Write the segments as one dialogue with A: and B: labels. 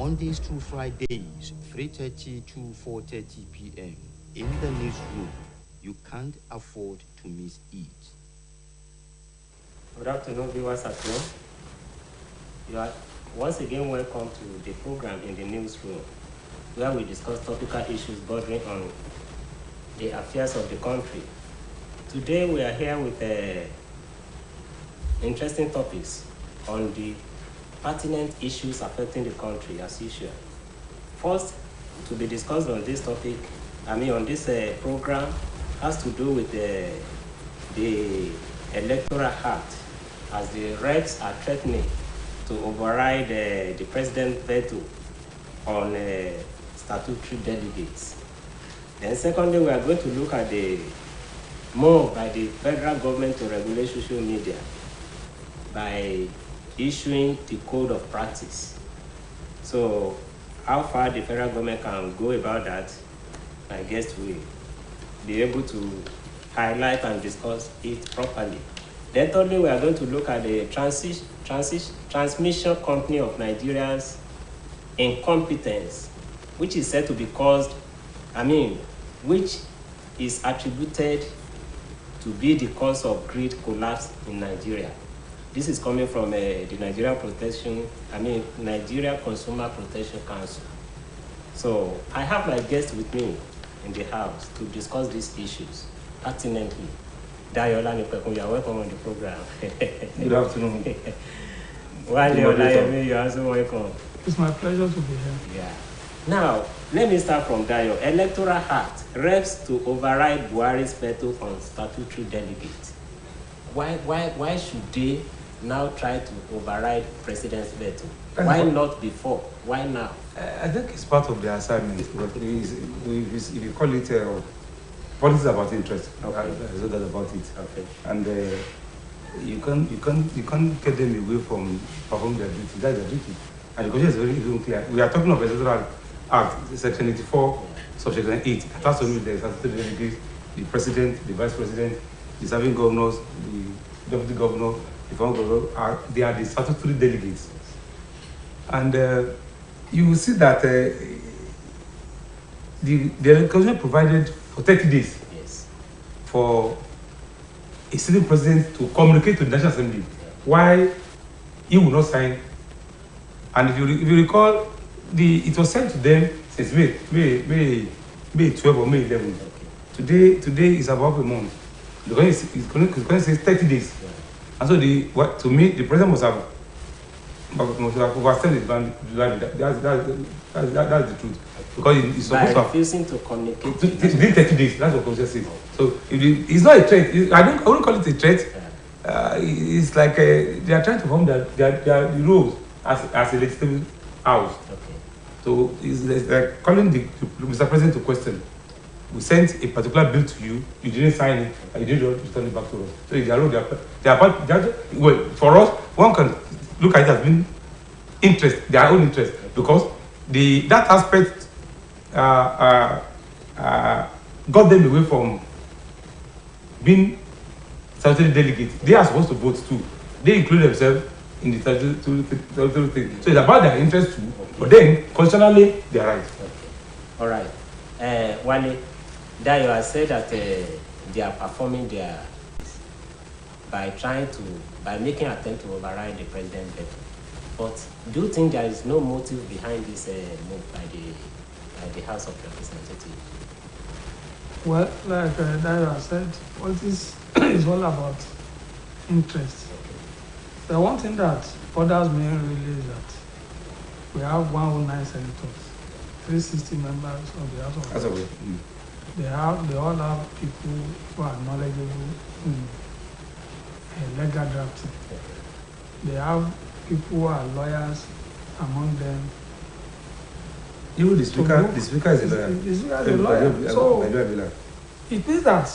A: Mondays to Fridays, 3:30 to 4:30 p.m. in the newsroom. You can't afford to miss it.
B: Good afternoon, viewers at home. You are once again welcome to the program in the newsroom, where we discuss topical issues bordering on the affairs of the country. Today we are here with interesting topics on the pertinent issues affecting the country as usual. First, to be discussed on this topic, on this program, has to do with the Electoral Heart, as the refs are threatening to override the president's veto on statutory delegates. Then secondly, we are going to look at the move by the federal government to regulate social media by issuing the code of practice. So how far the federal government can go about that, I guess we'll be able to highlight and discuss it properly. Then thirdly, we are going to look at the transmission company of Nigeria's incompetence, which is said to be caused, which is attributed to be the cause of grid collapse in Nigeria. This is coming from the Nigeria Consumer Protection Council. So I have my guest with me in the house to discuss these issues pertinently. Dayola Nipekun, you are welcome on the program.
C: Good afternoon.
B: Wale, you are also welcome.
D: It's my pleasure to be here.
B: Yeah. Now, let me start from Dayo. Electoral Heart refs to override Buaris' veto on statutory delegates. Why should they now try to override president's veto? Why not before? Why now?
C: I think it's part of the assignment. If you call it politics about interest,
B: okay.
C: I said that about it.
B: Okay.
C: And you can't get them away from performing their duty. That's their duty. And the question is very clear. We are talking of Electoral Act, Section 84, Subsection 8. It has to do with the statutory delegates, the president, the vice president, the serving governors, the deputy governor, the former governor. They are the statutory delegates. And you will see that the Constitution provided for 30 days for a sitting president to communicate to the National Assembly why he will not sign. And if you recall, it was sent to them since May 12 or May 11. Today is about a month. It's going to say 30 days. And so to me, the president must have overstepped his boundary. That's the truth. Because it's supposed
B: by refusing to communicate.
C: Within 30 days, that's what Congress says. So it's not a threat. I wouldn't call it a threat. It's like they are trying to form the rules as a legislative house.
B: Okay.
C: So it's like calling the Mr. President to question. We sent a particular bill to you, you didn't sign it, and you didn't return it back to us. So they are for us, one can look at it as being interest, their own interest, because that aspect got them away from being statutory delegates. They are supposed to vote too. They include themselves in the statutory thing. So it's about their interest too, but then constitutionally they are right.
B: Okay. All right. Wale, Dayo has said that they are performing their by making an attempt to override the president's veto. But do you think there is no motive behind this move by the House of Representatives?
D: Well, like Dayo has said, politics is all about interest. Okay. The one thing that bothers me really is that we have 109 senators, 360 members of the House of Representatives. They all have people who are knowledgeable in legal drafting. They have people who are lawyers among them.
C: Even the speaker is a lawyer.
D: The speaker is a lawyer. So it means that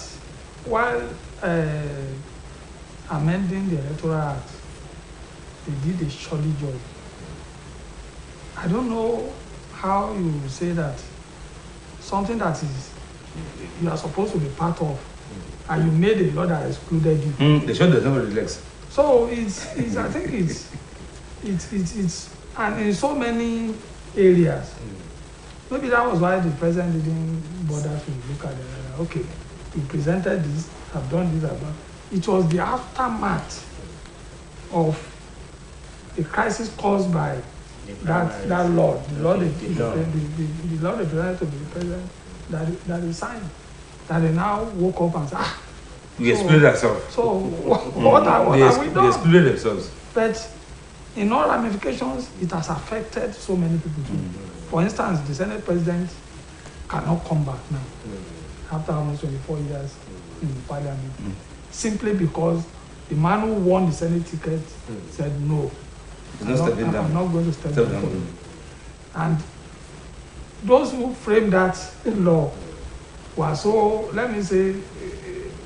D: while amending the Electoral Act, they did a shoddy job. I don't know how you say that something that is you are supposed to be part of, and you made a law that excluded you.
C: The show does not relax.
D: So it's I think it's and in so many areas. Maybe that was why the president didn't bother to look at it. Okay, we presented this, have done this, have done. It was the aftermath of the crisis caused by that law, the law they presented to the president that he signed, that they now woke up and said,
C: we excluded ourselves.
D: So what are we doing?
C: They excluded themselves.
D: But in all ramifications, it has affected so many people too. For instance, the Senate president cannot come back now after almost 24 years in the parliament, simply because the man who won the Senate ticket said no. I'm not going to step down. And those who framed that law were so, let me say,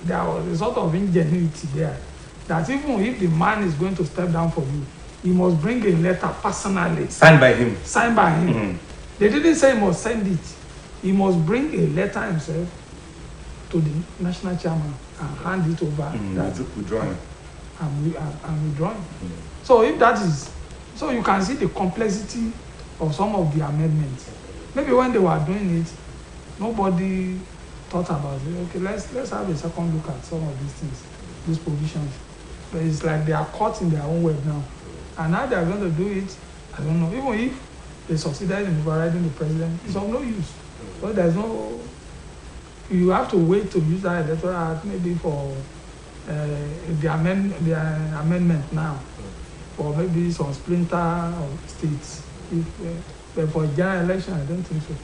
D: there was a sort of ingenuity there, that even if the man is going to step down for you, he must bring a letter personally.
C: Signed by him.
D: Signed by him. They didn't say he must send it. He must bring a letter himself to the national chairman and hand it over.
C: Withdrawing.
D: And withdrawing. So if that is, so you can see the complexity of some of the amendments. Maybe when they were doing it, nobody thought about it. Okay, let's have a second look at some of these things, these provisions. But it's like they are caught in their own web now. And now they are going to do it, I don't know, even if they succeeded in overriding the president, it's of no use. But there's no, you have to wait to use that Electoral Act maybe for the amendment now, or maybe some splinter of states. But for a general election, I don't think so.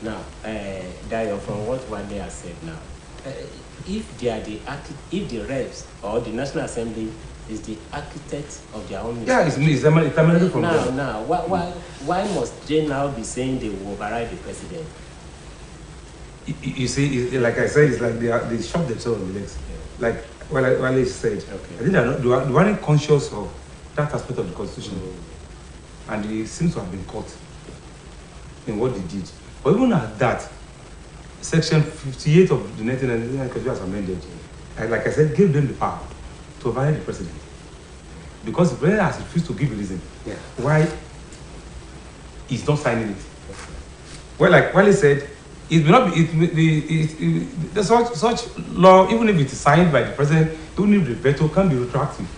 B: Now, Dayo, from what Wale has said now, if they are if the reps or the National Assembly is the architect of their own
C: mistakes. Yeah, it's emanating from them.
B: Now, why must they now be saying they will override the president?
C: You see, like I said, it's like they shot themselves in the legs. Yeah. Like Wale said, I think they weren't conscious of that aspect of the Constitution. And they seem to have been caught in what they did. But even at that, Section 58 of the 1999 Constitution was amended. And like I said, gave them the power to override the president. Because the president has refused to give a reason why he's not signing it. Well, like Wale said, it may not be, such law, even if it is signed by the president, even if the veto can be retroactive.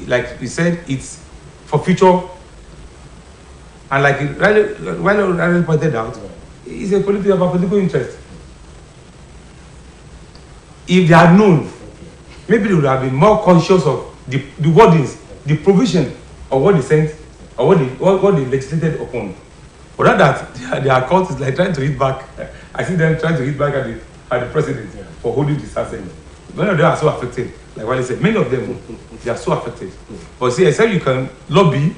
C: Like we said, it's for future. And like Wale pointed out, it's a political interest. If they had known, maybe they would have been more conscious of the wordings, the provision of what they sent, or what they legislated upon. But that their court is like trying to hit back. I see them trying to hit back at the president for holding this assembly. Many of them are so affected. Like what I said, many of them, they are so affected. But see, except you can lobby,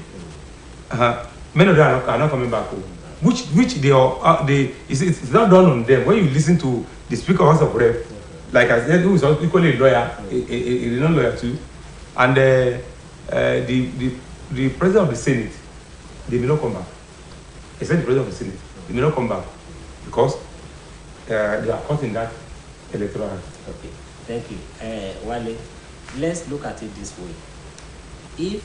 C: many of them are not coming back home. Which it's not done on them. When you listen to the Speaker of House of Rep, like I said, who is equally a lawyer, a non-lawyer too, and the President of the Senate, they may not come back. Except the President of the Senate, they may not come back because they are caught in that Electoral Act.
B: Okay, thank you. Wale, let's look at it this way. If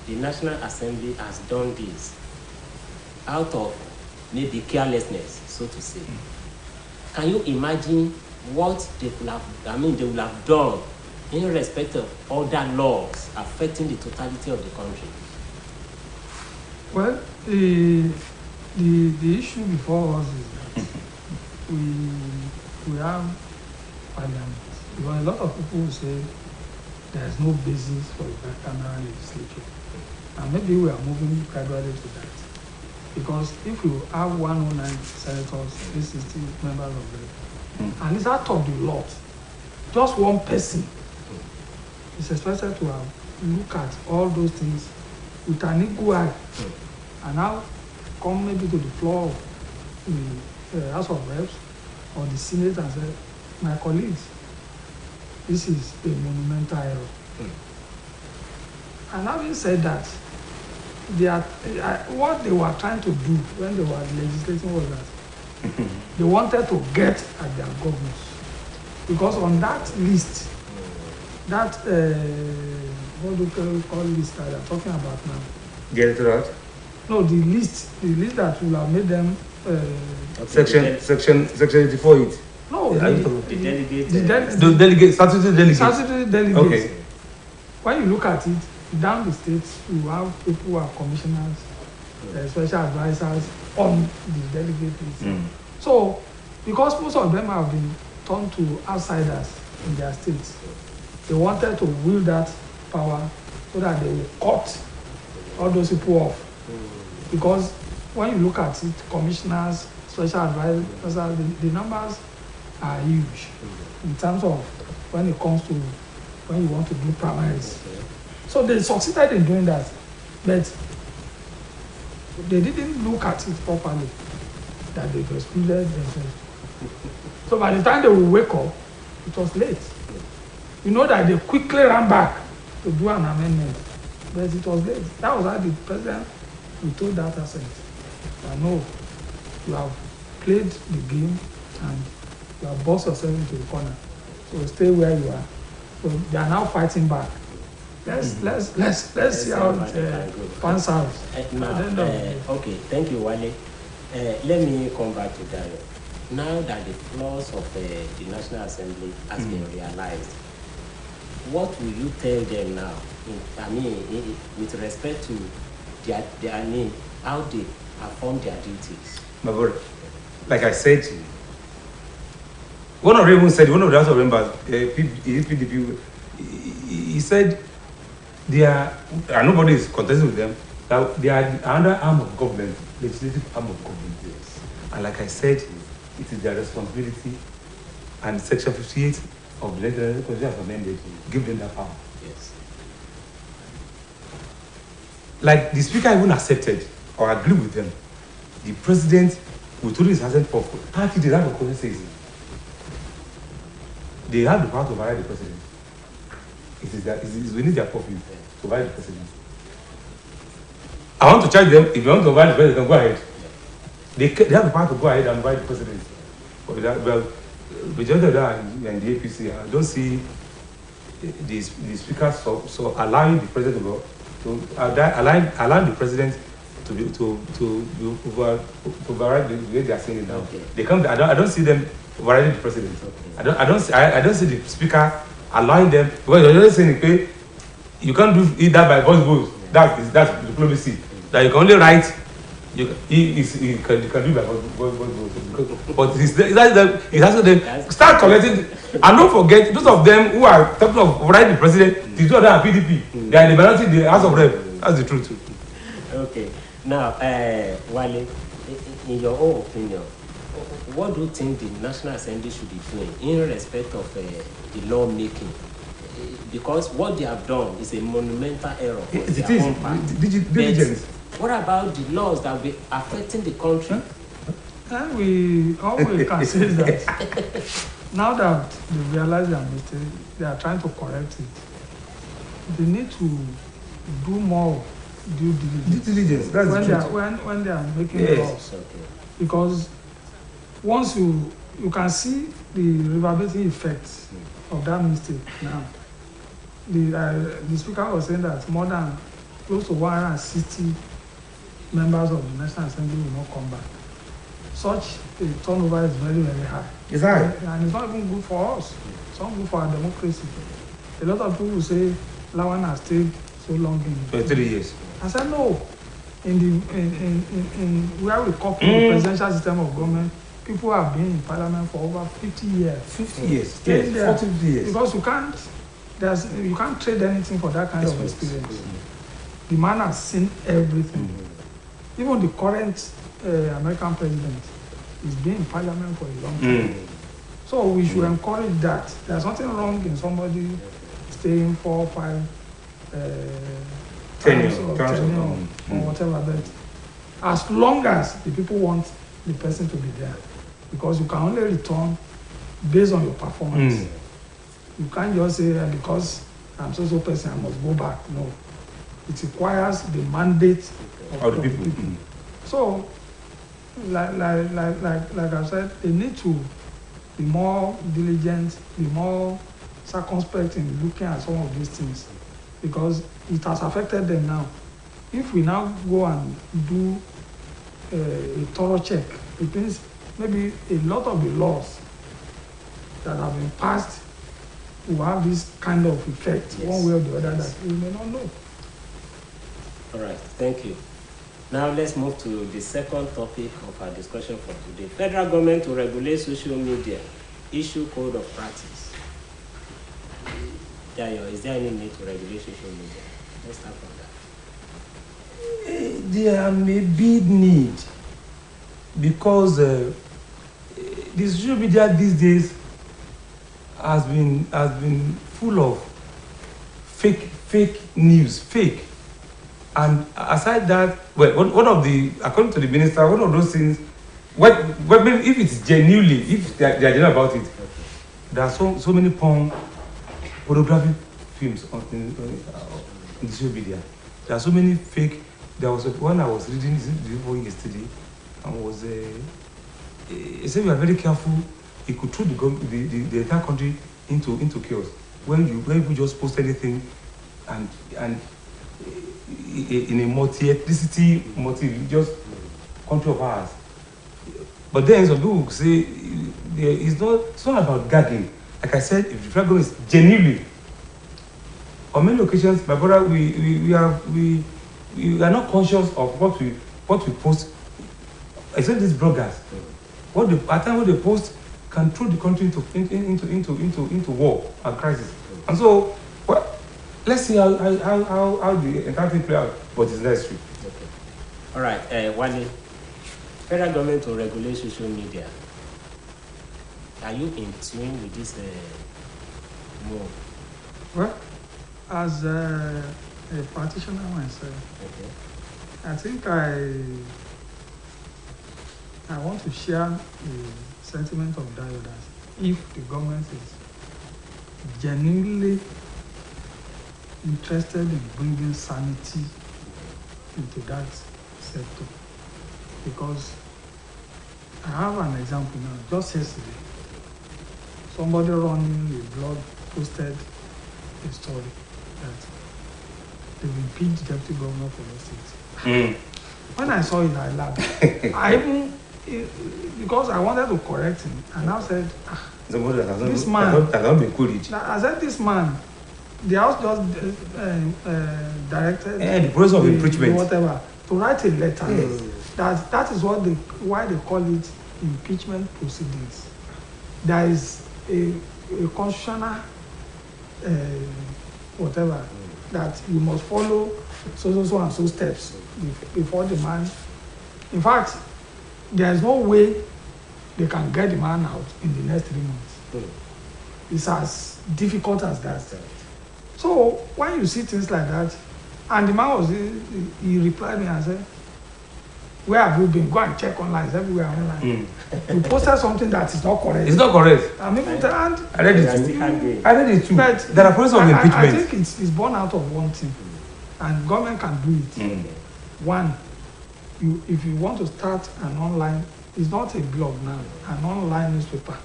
B: the National Assembly has done this out of maybe carelessness, so to say, can you imagine what they will have done in respect of other laws affecting the totality of the country?
D: Well, the issue before us is that we have parliament. Because a lot of people will say there is no basis for a bicameral legislature. And maybe we are moving gradually to that. Because if you have 109 senators, 360 members of the and it's out of the lot, just one person is expected to have looked at all those things with an equal eye, and now come maybe to the floor of the House of Reps or the Senate and say, my colleagues, this is a monumental error. And having said that, what they were trying to do when they were legislating was that they wanted to get at their governors. Because on that list, that what do you call list that they're talking about now?
C: Get it right.
D: No, the list that will have made them.
C: Section 84 it.
D: No,
C: Yeah,
B: The delegate.
C: The delegate, statutory delegates.
D: Statutory delegates.
C: Okay.
D: When you look at it, down the states, you have people who are commissioners, special advisors on the delegate list. So, because most of them have been turned to outsiders in their states, they wanted to wield that power so that they will cut all those people off. Because when you look at it, commissioners, special advisors, the numbers are huge in terms of when it comes to when you want to do primaries. So they succeeded in doing that, but they didn't look at it properly, that they excluded themselves. So by the time they will wake up, it was late. You know that they quickly ran back to do an amendment, but it was late. That was how the president told that assent. I know you have played the game and you have boxed yourself into the corner. So stay where you are. So they are now fighting back. Let's see how it pans out.
B: Okay, thank you, Wale. Let me come back to Dayo. Now that the flaws of the National Assembly has been realized, what will you tell them now? With respect to their name, how they perform their duties?
C: My brother, like I said, one of the House of members, PDP, he said and nobody is contesting with them, that they are under arm of government, legislative arm of government. Yes. And like I said, it is their responsibility, and Section 58 of the Electoral Constitution has amended to give them that power.
B: Yes.
C: Like the Speaker even accepted or agreed with them, the President will told his assent for 30 days after the Constitution says they have the power to override the President. It is within their purview to override the President. I want to charge them, if you want to override the President, go ahead. They have the power to go ahead and override the President. Well, majority of that and the APC, I don't see the Speaker so allowing the President to allowing the President to override the way they are saying it now.
B: Okay.
C: They come. I don't see them overriding the President. Okay. I don't see the Speaker allowing them, because they're just saying, okay, you can't do it that by voice vote. That's diplomacy. That you can only write. You can do by voice vote. But it's asking them start collecting, and don't forget those of them who are talking of overriding the President. The two of them are PDP. They are in the minority in the House of Reps. That's the truth.
B: Okay. Now, Wale, in your own opinion, what do you think the National Assembly should be doing in respect of the lawmaking? Because what they have done is a monumental error.
C: It is diligence.
B: What about the laws that will be affecting the country?
D: And all we can say is that now that they realize their mistake, they are trying to correct it. They need to do more due diligence.
C: That's
D: when they are making laws.
B: Okay.
D: Because once you can see the reverberating effects of that mistake now. The Speaker was saying that more than close to 160 members of the National Assembly will not come back. Such a turnover is very, very high.
C: It's high.
D: And it's not even good for us. It's not good for our democracy. A lot of people say Lawan has stayed so long in
C: 3 years.
D: I said no. In where we couple the presidential system of government, people have been in parliament for over 50 years.
C: 50 years.
D: Yes,
C: 40 years.
D: Because you can't trade anything for that kind of experience. The man has seen everything. Even the current American president is been in parliament for a long time. So we should encourage that. There's nothing wrong in somebody staying 4 or 5 tenure or whatever, but as long as the people want the person to be there, because you can only return based on your performance. You can't just say because I'm so person I must go back. No, it requires the mandate of the people. So, like I said, they need to be more diligent, be more circumspect in looking at some of these things, because it has affected them now. if we now go and do a thorough check, it means maybe a lot of the laws that have been passed will have this kind of effect,
B: Yes.
D: one way or the other,
B: Yes.
D: that we may not know.
B: All right, thank you. Now let's move to the second topic of our discussion for today. Federal government to regulate social media, issue code of practice. Dayo, is there any need to regulate social media? Let's start from that.
C: There may be need because the social media these days has been full of fake news, and aside that, well, one of the, according to the minister, one of those things, if it's genuinely, if they are genuine about it, there are so many pornographic films in social media. There are so many fake. There was one I was reading yesterday, and was he said we are very careful. It could throw the entire country into chaos when you just post anything and in a multi-ethnicity, multi-religious country of ours. But then some people say it's not about gagging. Like I said, if the federal government is genuinely, on many occasions, my brother, we are not conscious of what we post. Except these bloggers, at times what they post can throw the country into war and crisis. And so, let's see how the entire thing play out, but it's necessary.
B: Okay. All right, Wale, federal government to regulate social media. Are you in tune with this move?
D: Well, as a practitioner myself,
B: Okay.
D: I think I want to share the sentiment of Dayo that if the government is genuinely interested in bringing sanity into that sector, because I have an example now. Just yesterday, somebody running a blog posted a story that they've impeached deputy governor for the state. When I saw it, I laughed. I even, because I wanted to correct him, and I said, this man, I said, this man, the house just directed
C: the process of impeachment,
D: whatever, to write a letter. That is why they call it impeachment proceedings. There is a constitutional whatever that you must follow so and so steps before the man. In fact, there is no way they can get the man out in the next 3 months. It's as difficult as that. So when you see things like that, and the man he replied me and said, where have you been? Go and check online. It's everywhere online. You posted something that is not correct.
C: It's not correct.
D: And people and
C: I read it too. But there are processes of impeachment.
D: I think it's born out of one thing, and government can do it. One, if you want to start an online, it's not a blog now, an online newspaper,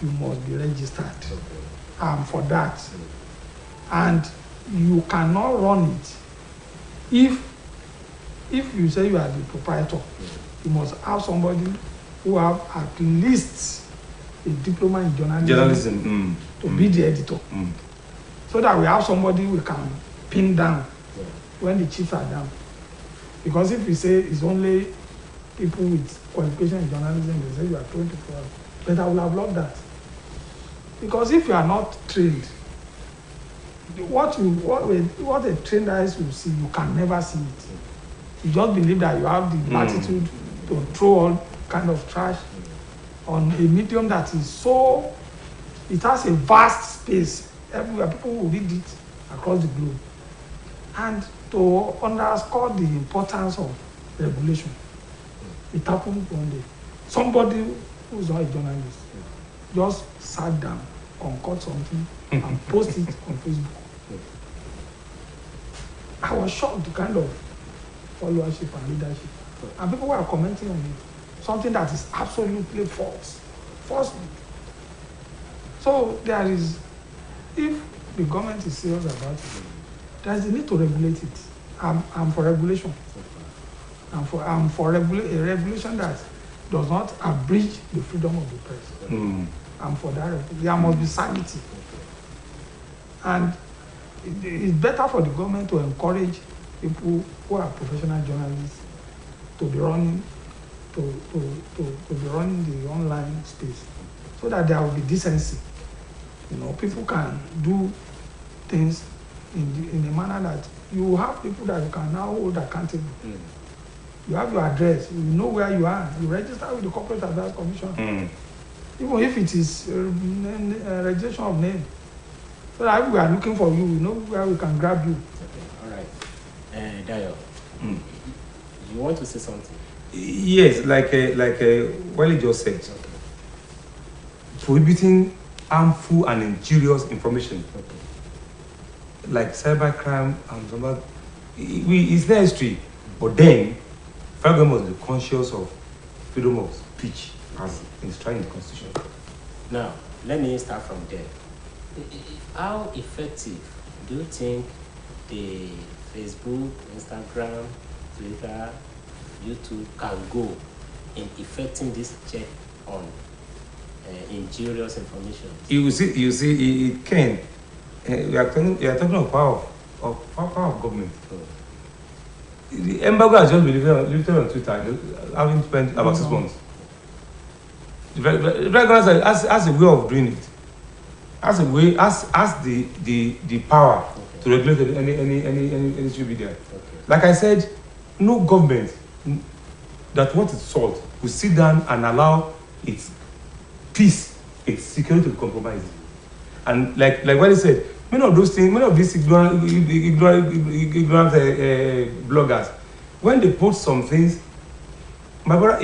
D: you must be registered for that. And you cannot run it if you say you are the proprietor. You must have somebody who have at least a diploma in journalism to be the editor, so that we have somebody we can pin down when the chiefs are down. Because if we say it's only people with qualification in journalism, they say you are 24 hours. But I will have loved that. Because if you are not trained, what a trained eyes will see, you can never see it. You just believe that you have the attitude to throw all kind of trash on a medium that is so, it has a vast space everywhere. People will read it across the globe. And to underscore the importance of regulation, it happened one day. Somebody who's not a journalist just sat down, concoct something, and post it on Facebook. I was shocked, the kind of followership and leadership. And people were commenting on it. Something that is absolutely false. Falsely. So there is, if the government is serious about it, there is a need to regulate it. I'm for regulation. I'm for a regulation that does not abridge the freedom of the press. I'm for that. There must be sanity. And it's better for the government to encourage people who are professional journalists to be running the online space, so that there will be decency. You know, people can do things in a manner that you have people that you can now hold accountable. You have your address, you know where you are, you register with the Corporate Affairs Commission. Even if it is registration of name. So that if we are looking for you, we know where we can grab you.
B: Okay, all right. Dayo, you want to say something?
C: Yes, like what you just said.
B: Okay.
C: Prohibiting harmful and injurious information,
B: Okay.
C: like cybercrime and some other, it's necessary. But then, federal government must be conscious of freedom of speech as enshrined in the Constitution.
B: Now, let me start from there. How effective do you think the Facebook, Instagram, Twitter, YouTube can go in effecting this check on injurious information?
C: You see, it can. We are talking of power of government. The embargo has just been lifted on Twitter, having spent about 6 months. The federal government has a way of doing it. Has the power to regulate any social media. Like I said, no government that wants its salt will sit down and allow its peace, its security to be compromised. And like what I said, many of these ignorant bloggers, when they post some things, my brother,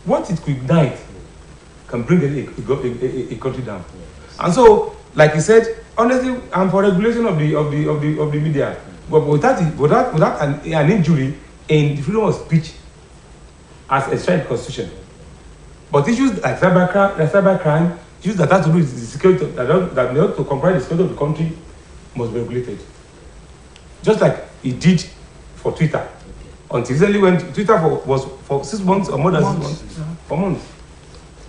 C: what it could ignite can bring a country down. And so, like you said, honestly, I'm for regulation of the media, but without an injury in the freedom of speech as enshrined in the Constitution. But issues like cybercrime, issues that have to do with the security that need to comprise the security of the country must be regulated. Just like it did for Twitter. Until recently, when Twitter was for 6 months or more than 6 months, for months.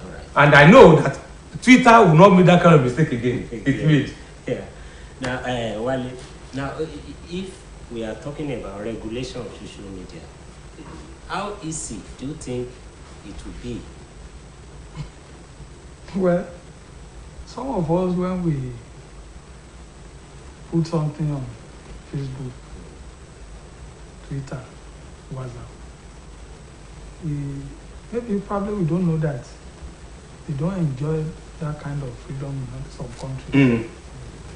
B: All right.
C: And I know that Twitter will not make that kind of mistake again. It will.
B: Yeah. Now, Wale, now, if we are talking about regulation of social media, how easy do you think it will be?
D: Well, some of us, when we put something on Facebook, Twitter, WhatsApp, maybe probably we don't know that they don't enjoy that kind of freedom in some countries.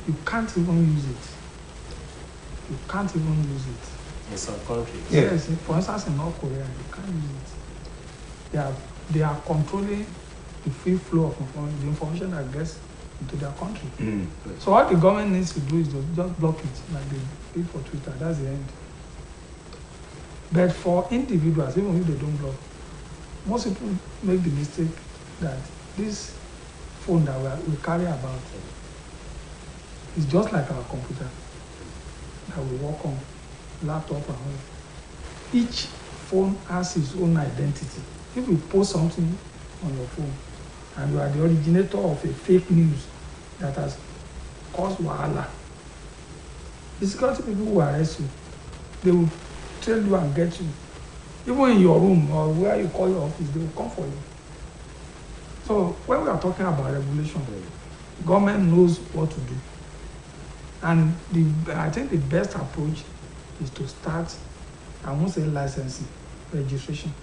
D: You can't even use it. You can't even use it.
B: In some countries?
D: Yes, for instance, in North Korea, you can't use it. They are controlling the free flow of the information that gets into their country. So what the government needs to do is to just block it, like they did for Twitter. That's the end. But for individuals, even if they don't block, most people make the mistake that this phone that we carry about is just like our computer that we work on, laptop and all. Each phone has its own identity. If you post something on your phone and you are the originator of a fake news that has caused wahala, the security people will arrest you. They will trail you and get you. Even in your room or where you call your office, they will come for you. So when we are talking about regulation, government knows what to do. And I think the best approach is to start, I won't say licensing, registration.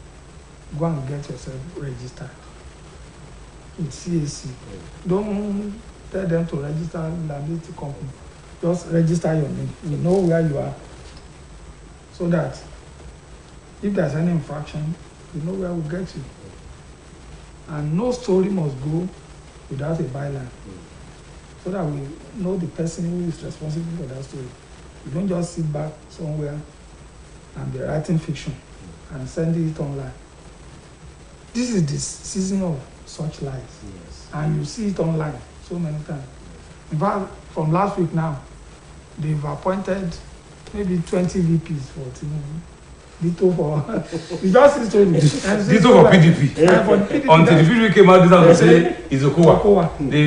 D: Go and get yourself registered with CAC. Don't tell them to register liability company. Just register your name. You know where you are. So that if there's any infraction, you know where we'll get you. And no story must go without a byline. So that we know the person who is responsible for that story. You don't just sit back somewhere and be writing fiction and sending it online. This is the season of such lies.
B: Yes.
D: And you see it online so many times. In fact, from last week now, they've appointed maybe 20 VPs for Tinubu. Veto for we just see story.
C: Veto for PDP.
D: Yeah, for PDP.
C: Until the PDP came out to say it's Okowa. They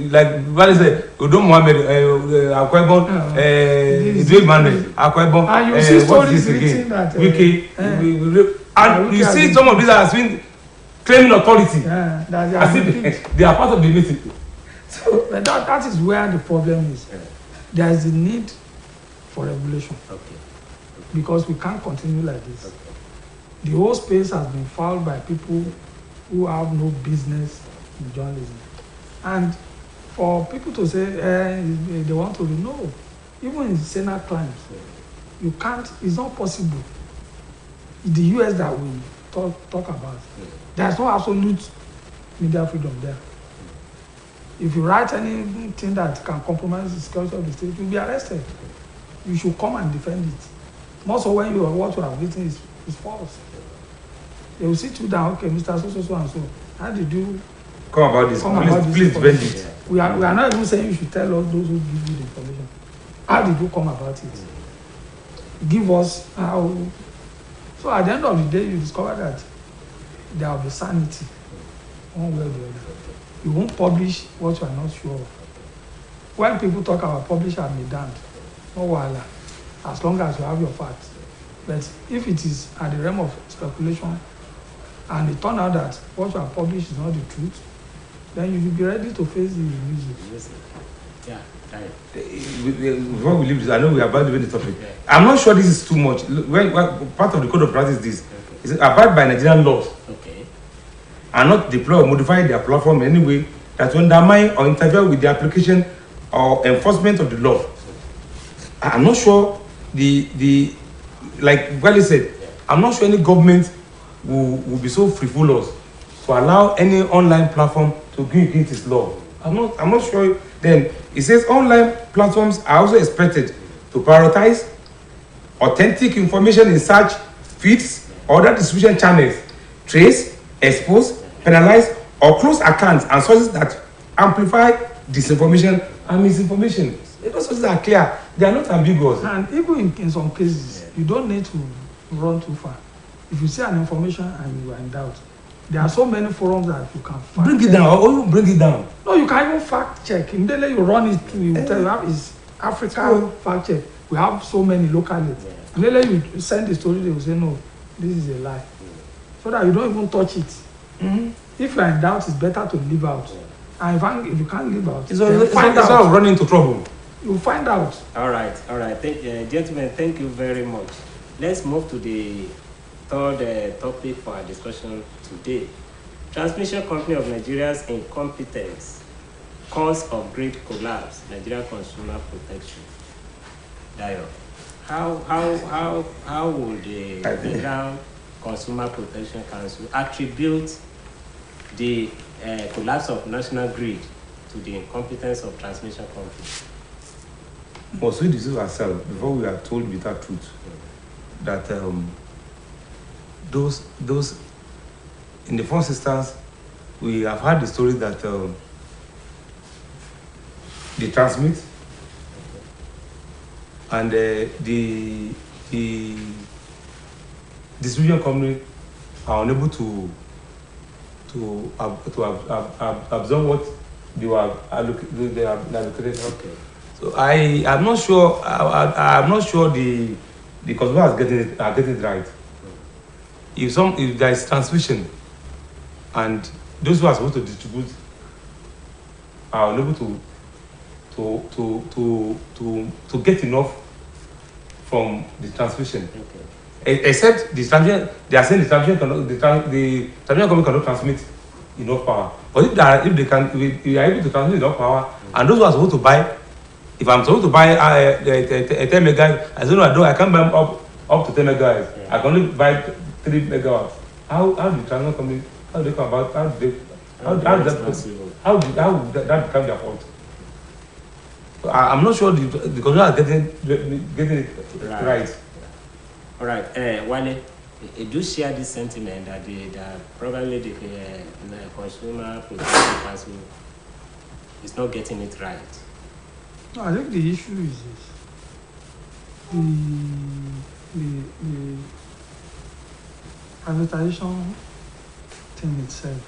C: like what is it? Udom Mohammed, Akwebon, Idris Manuel, Akwebon.
D: And you see stories written that
C: Wiki, and you see some of these are been claiming authority.
D: Yeah, that
C: as if they are part of the meeting.
D: So that is where the problem is. There is a need for regulation.
B: Okay.
D: Because we can't continue like this.
B: Okay.
D: The whole space has been fouled by people who have no business in journalism. And for people to say they want to know, even in Senate crimes, you can't, it's not possible. It's the US that we talk about. There's no absolute media freedom there. If you write anything that can compromise the security of the state, you'll be arrested. You should come and defend it. Most of when what you are written is false. They will sit you down, okay, Mr. So and so. How did you
C: come about this? Please defend it.
D: We are not even saying you should tell us those who give you the information. How did you come about it? Give us how. So at the end of the day, you discover that there will be sanity, one way or the other. You won't publish what you are not sure of. When people talk about publish and be damned, no wahala, as long as you have your facts. But if it is at the realm of speculation, and it turns out that what you have published is not the truth, then you will be ready to face the music.
B: Yeah, right.
C: Before we leave this, I know we are about to the topic. Yeah. I'm not sure this is too much. Part of the code of practice is this. Okay. Is abide by Nigerian laws.
B: Okay.
C: And not deploy or modify their platform in any way that will undermine or interfere with the application or enforcement of the law. I'm not sure like Wally said, I'm not sure any government will be so frivolous to allow any online platform to go against its law. I'm not sure. Then it says online platforms are also expected to prioritize authentic information in search feeds or other distribution channels, trace, expose, penalize, or close accounts and sources that amplify disinformation and misinformation. Those sources are clear. They are not ambiguous.
D: And even in some cases, you don't need to run too far. If you see an information and you are in doubt, there are so many forums that you can fact
C: bring it down, or you bring it down.
D: No, you can even fact check. Immediately you run it through, you tell you have is Africa fact check. We have so many locally. Immediately you send the story, they will say no, this is a lie. So that you don't even touch it. If you are in doubt, it's better to leave out. And if you can't leave out,
C: it's not running into trouble.
D: You'll find out.
B: All right. Gentlemen, thank you very much. Let's move to the third topic for our discussion today. Transmission Company of Nigeria's incompetence, cause of great collapse, Nigeria Consumer Protection. Dayo, how would the Nigerian Consumer Protection Council attribute the collapse of national grid to the incompetence of transmission companies?
C: Must we deceive ourselves before we are told without truth that those in the first instance we have heard the story that they transmit and the distribution company are unable to absorb what they were allocated. Okay. So I'm not sure. I'm not sure the consumers are getting it right. If there is transmission, and those who are supposed to distribute are unable to get enough from the transmission, except the transmission, they are saying the transmission company cannot transmit enough power. But if they are able to transmit enough power, and those who are supposed to buy. If I'm supposed to buy a 10 megawatt, I say no, I can't buy up to 10 megawatts. Yeah. I can only buy 3 megawatts. How the transport company? How do they come about? How did that become their fault? So I'm not sure the consumer are getting it right.
B: All right, Wale, do share this sentiment that probably the Consumer Protection Council is not getting it right.
D: No, I think the issue is this. the privatization thing itself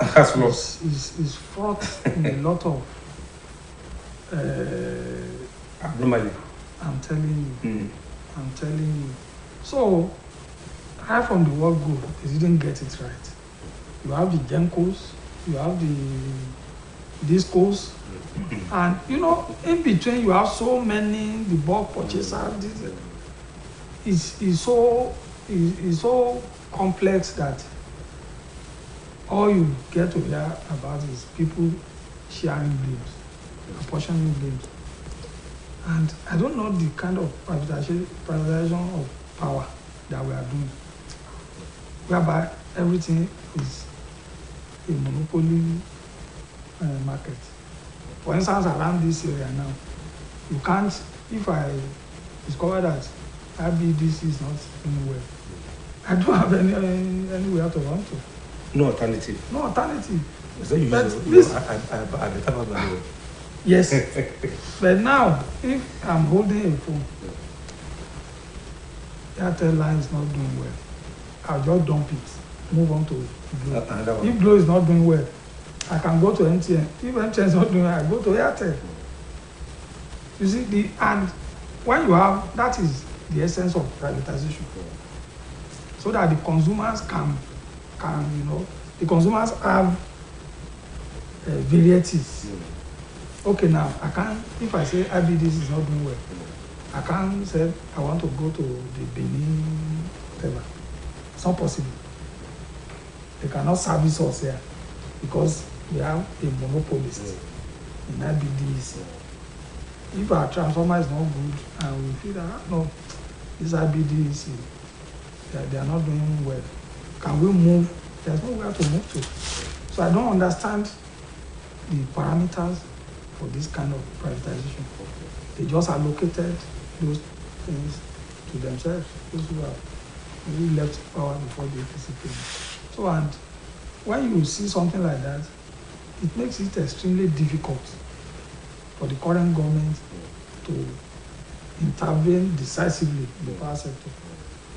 C: Has lost.
D: is fraught in a lot of
C: Abnormally.
D: I'm telling you.
C: Mm.
D: I'm telling you. So, right from the word go, they didn't get it right. You have the Gencos, you have the Discos, and you know, in between you have so many, the bulk purchasers. It's so complex that all you get to hear about is people sharing blames, apportioning blames. And I don't know the kind of privatization of power that we are doing, whereby everything is a monopoly market. For instance, around this area now, you can't, if I discover that IBDC is not doing well, I don't have anywhere to run to.
C: No alternative.
D: No alternative.
C: So you
D: But
C: use
D: this-
C: I better not know.
D: Yes. But now, if I'm holding a phone, Airtel line is not doing well, I'll just dump it, move on to Glo.
C: Another one.
D: If Glo is not doing well, I can go to MTN. If MTN is not doing well, I go to Airtel. You see, and when you have, that is the essence of privatization. So that the consumers can the consumers have varieties. Okay, now I can't, if I say IBDC is not doing well, I can't say I want to go to the Benin, whatever. It's not possible. They cannot service us here because we have a monopolist in IBDC. If our transformer is not good and we feel that, no, this IBDC, they are not doing well, can we move? There's nowhere to move to. So I don't understand the parameters for this kind of privatization. They just allocated those things to themselves, those who have really left power before the APC came. So, and when you see something like that, it makes it extremely difficult for the current government to intervene decisively in the power sector.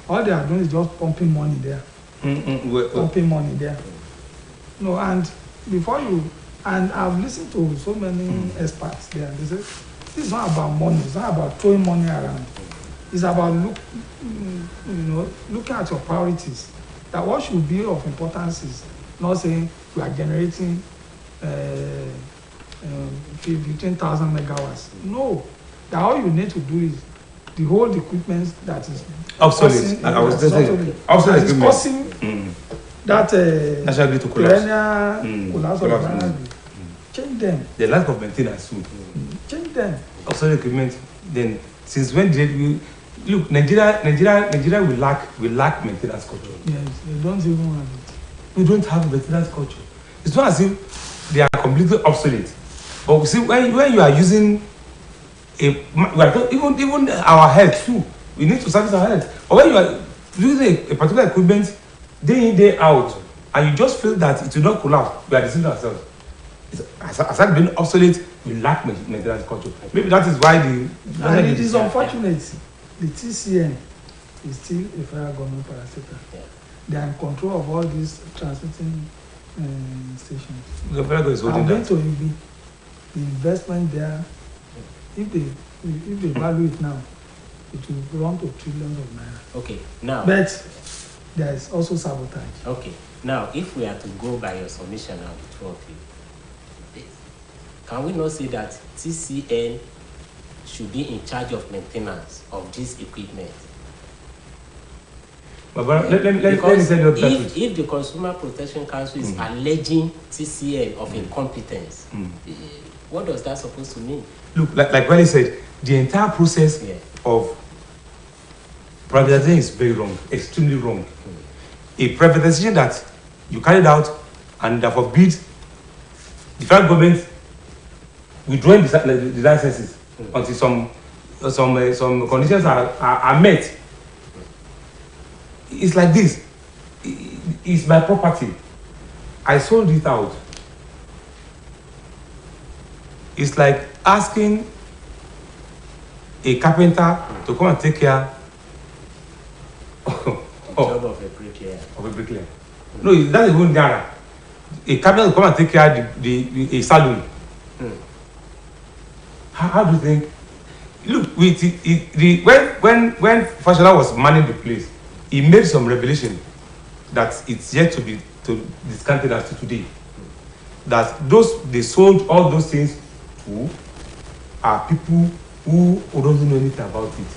D: All they are doing is just pumping money there. Pumping money there. No, and before you, and I've listened to so many experts there, they say, this is not about money, it's not about throwing money around. It's about looking at your priorities. That what should be of importance is not saying we are generating 15,000 megawatts. No, that all you need to do is the whole equipment that is
C: obsolete.
D: causing that
C: National grid to collapse.
D: perennial collapse of national grid. Change them.
C: The lack of maintenance too.
D: Change them.
C: Obsolete equipment. Then since when did we look? Nigeria we lack maintenance culture.
D: Yes, they don't even have it.
C: We don't have maintenance culture. It's not as if they are completely obsolete. But we see when you are using even our health too, we need to service our health. But when you are using a particular equipment day in, day out, and you just feel that it will not collapse, we are deceiving ourselves. Aside being obsolete, we lack maintenance culture. Maybe that is why
D: and it is unfortunate. The TCN is still a federal government parastatal. They are in control of all these transmitting stations.
C: The federal government is holding
D: I'm going
C: that.
D: to be the investment there. If they value it now, it will run to trillions of naira.
B: Okay, now.
D: But there is also sabotage.
B: Okay, now if we are to go by your submission now, the two of you, can we not say that TCN should be in charge of maintenance of this equipment?
C: But let me tell you that.
B: If the Consumer Protection Council is alleging TCN of incompetence, what does that supposed to mean?
C: Look, like when he said, the entire process of privatization is very wrong, extremely wrong. A privatization that you carried out and that forbid the federal government withdrawing the licenses until some conditions are met. It's like this. It's my property. I sold it out. It's like asking a carpenter to come and take care
B: Job of a bricklayer.
C: No, that's even there. A carpenter to come and take care of a saloon. How do you think? Look, when Fashola was manning the place, he made some revelation that it's yet to be discounted as to today. That they sold all those things to are people who don't know anything about it.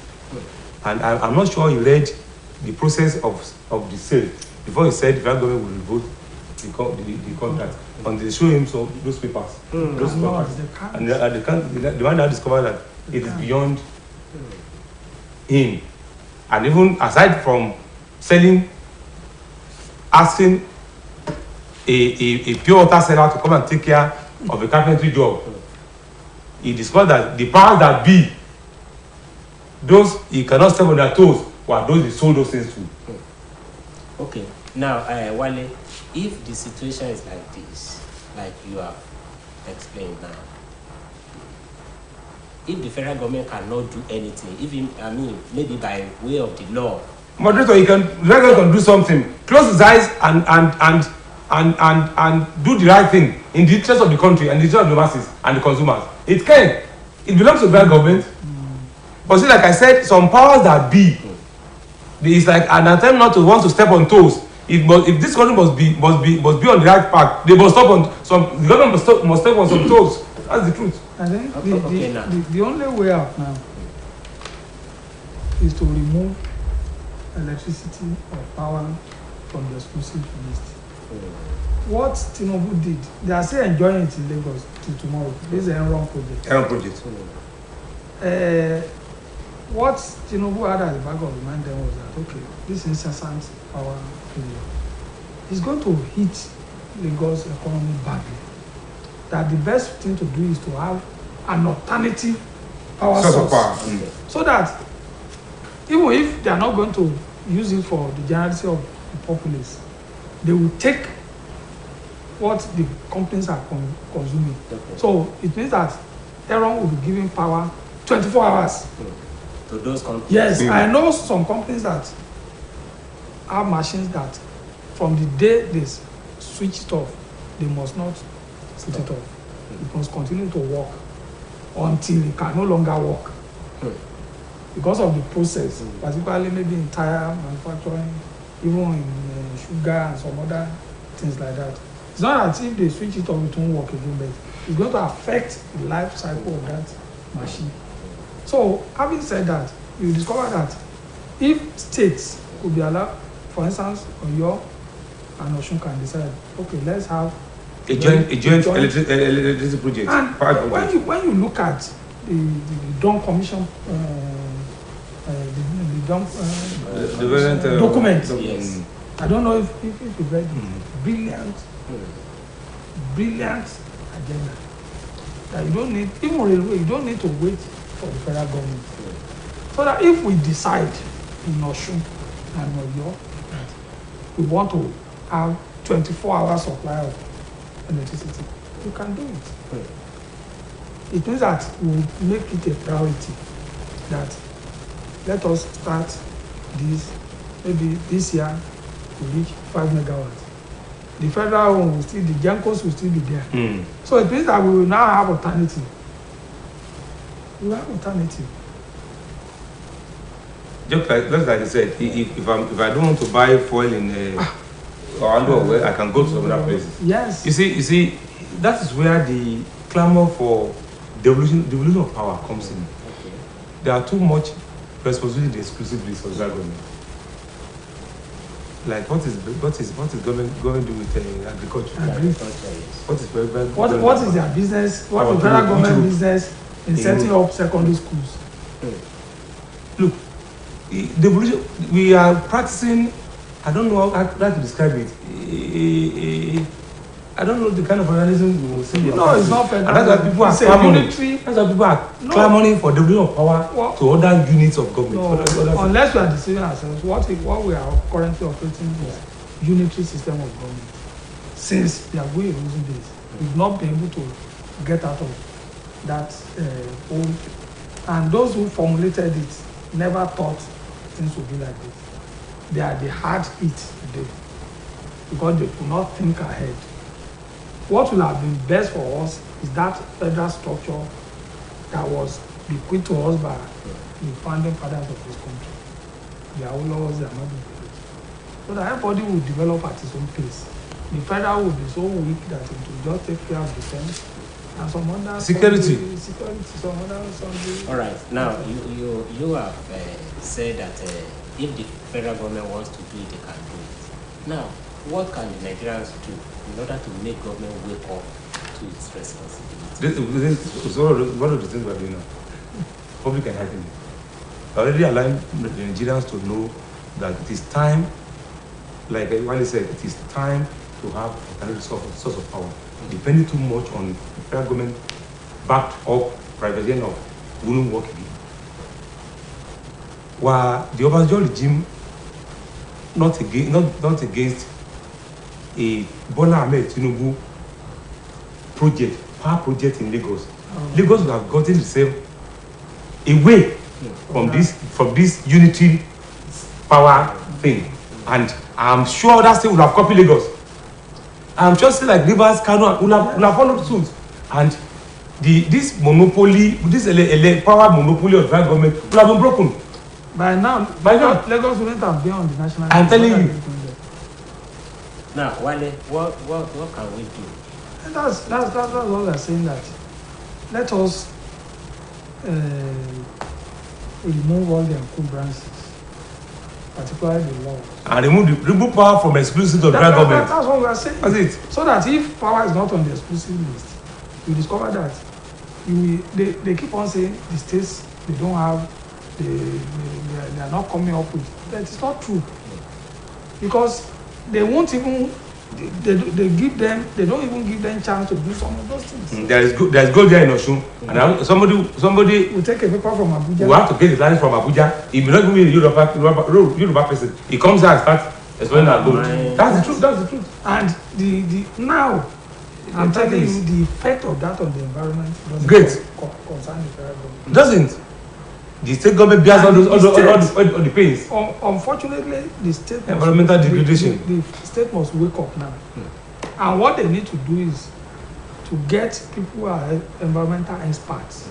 C: And I'm not sure he read the process of the sale before he said the federal government will revoke the contract. And they show him those papers. Those papers. And the man now discovered that it is beyond him. And even aside from asking a pure water seller to come and take care of a carpentry job, he discovered that the powers that be, those he cannot step on their toes, were those he sold those things to.
B: Okay, now Wale, if the situation is like this, like you have explained now, if the federal government cannot do anything, even maybe by way of the law,
C: moderator, the federal can do something. Close his eyes and do the right thing in the interest of the country and the interest of the masses and the consumers. It can. It belongs to the federal government. But see, like I said, some powers that be, it's like an attempt not to want to step on toes. If this country must be on the right path, they must stop on some. The government must step on some toes. That's the truth.
D: I think the only way out now is to remove electricity or power from the exclusive list. What Tinubu did, they are still enjoying it in Lagos till tomorrow. This is an wrong project. What Tinubu had at the back of the mind then was that, okay, this incessant power failure is going to hit Lagos economy badly. That the best thing to do is to have an alternative power source. So that even if they are not going to use it for the generality of the populace, they will take what the companies are consuming. Okay. So it means that Aaron will be giving power 24 hours.
B: To those companies?
D: Yes, I know some companies that have machines that from the day they switch it off, they must not switch it off. It must continue to work until it can no longer work. Because of the process, particularly maybe in tire manufacturing, even in sugar and some other things like that. It's not that if they switch it off, it won't work again, but it's going to affect the life cycle of that machine. So, having said that, you discover that if states could be allowed, for instance, Oyo and Osun can decide, okay, let's have
C: a joint electricity project.
D: And when you look at the Dawn Commission, document,
B: yes.
D: I don't know if you read it. Brilliant agenda. That you don't need, even railway, you don't need to wait for the federal government. So that if we decide in Osun and Oyo that we want to have 24-hour supply of electricity, you can do it. It means that we will make it a priority that let us start this, maybe this year to reach 5 megawatts. The federal one will still, the Gencos will still be there. So it means that we will now have alternative. We will have alternative.
C: Just like I said, if I don't want to buy fuel in Orlando, I can go to some other places.
D: Yes.
C: You see, that is where the clamor for devolution of power comes in.
B: Okay.
C: There are too much responsibility exclusively for the government. Like what is government going to do with agriculture?
D: What is their business? What is federal government business in setting up secondary schools?
C: Look, devolution. We are practicing. I don't know how to describe it. I don't know the kind of organism we will say.
D: No, it's not federal.
C: And that's why people are clamoring. That's why people are clamoring for devolution of power to other units of government.
D: No, unless we are deceiving ourselves, what we are currently operating is unitary system of government. Since we are going using this, we've not been able to get out of that old And those who formulated it never thought things would be like this. They had it today because they could not think ahead. What will have been best for us is that federal structure that was bequeathed to us by the founding fathers of this country. The Awolowo's, the Ahmadu Bello. So that everybody will develop at his own pace. The federal will be so weak that it will just take care of defense and some other
C: security.
D: Some other.
B: All right. Now you have said that if the federal government wants to do it, they can do it. Now, what can the Nigerians do in order to make government wake up to its responsibility?
C: This is one of the things we are doing now. Public enlightenment. Already allowing the Nigerians to know that it is time, like Wale said, it is time to have a source of power. Depending too much on the federal government backed up privatization of wouldn't work again. While the Obasanjo regime not against a Bola Ahmed Tinubu project, power project in Lagos. Lagos would have gotten itself away from this unity power thing, and I'm sure that state would have copied Lagos. I'm just saying like Rivers, Kano will have followed suit, and this monopoly, this power monopoly of the federal government will have been broken.
D: By now, Lagos wouldn't have been on the national.
C: I'm telling you.
B: Now, Wale, what can we do?
D: And that's what we're saying, that let us remove all the encumbrances, particularly the law. And
C: remove power from exclusive to the federal government.
D: That's what we are saying.
C: That's it.
D: So that if power is not on the exclusive list, you discover that they keep on saying the states, they don't have, they are not coming up with. That is not true. Because they won't even, they give them, they don't even give them chance to do some of those things.
C: There is gold there in Osun, and somebody
D: will take a paper from Abuja.
C: We have to get the land from Abuja. He may not be a Yoruba person. He comes out and starts explaining our gold. That's the truth. That's the truth.
D: And the now, I'm telling you, the effect of that on the environment doesn't concern the federal government.
C: Doesn't. The state government bears all the pains.
D: Unfortunately, the state
C: environmental degradation.
D: The state must wake up now. And what they need to do is to get people who are environmental experts,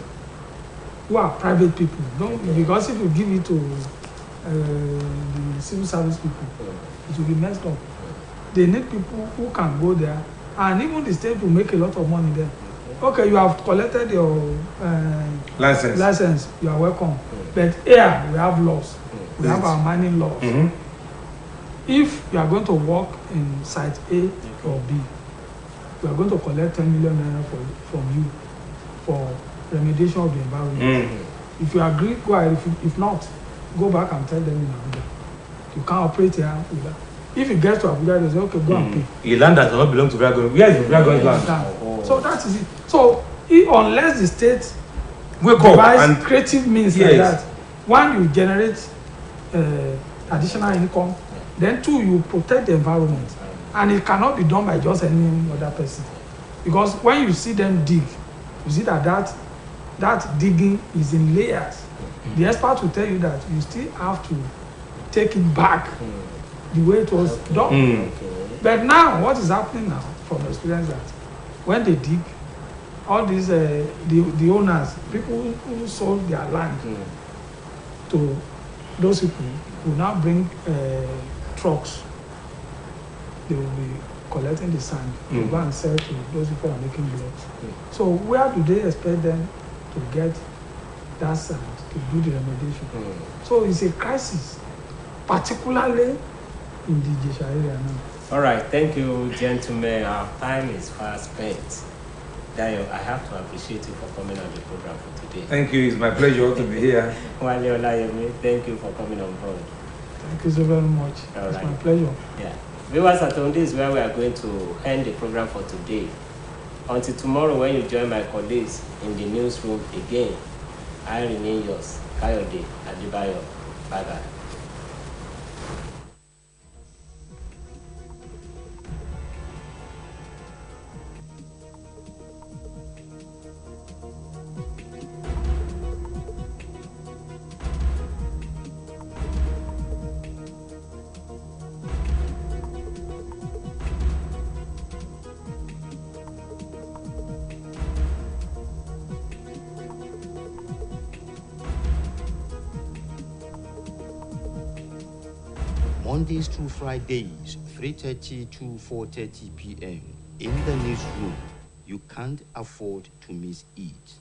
D: who are private people. Because if you give it to the civil service people, it will be messed up. They need people who can go there, and even the state will make a lot of money there. Okay, you have collected your license. You are welcome. But here we have laws. We have our mining laws. If you are going to work in site A or B, we are going to collect 10 million naira from you for remediation of the environment. If you agree, go ahead. If not, go back and tell them in Abuja. You can't operate here with that. If you get to Abuja, they say, okay, go and pay.
C: A land that does not belong to federal government. Where is the federal government land?
D: So that is it. So unless the state
C: wake up
D: and creative means like that, one, you generate additional income, then two, you protect the environment. And it cannot be done by just any other person. Because when you see them dig, you see that digging is in layers. The expert will tell you that you still have to take it back the way it was done. But now, what is happening now, from experience, that when they dig, all these the owners, people who sold their land to those people, will now bring trucks. They will be collecting the sand to go and sell to those people who are making blocks. So where do they expect them to get that sand to do the remediation? So it's a crisis, particularly in the Jesha area now.
B: All right, thank you, gentlemen. Our time is fast spent. Dayo, I have to appreciate you for coming on the program for today.
C: Thank you. It's my pleasure to be here.
B: Wale Olayemi, thank you for coming on board.
D: Thank you so very much. It's my pleasure.
B: Yeah. Viewers at home, this is where we are going to end the program for today. Until tomorrow, when you join my colleagues in the newsroom again, I remain yours, Kayode Adebayo. Bye-bye.
A: Mondays to Fridays, 3:30 to 4:30 p.m. in the newsroom. You can't afford to miss it.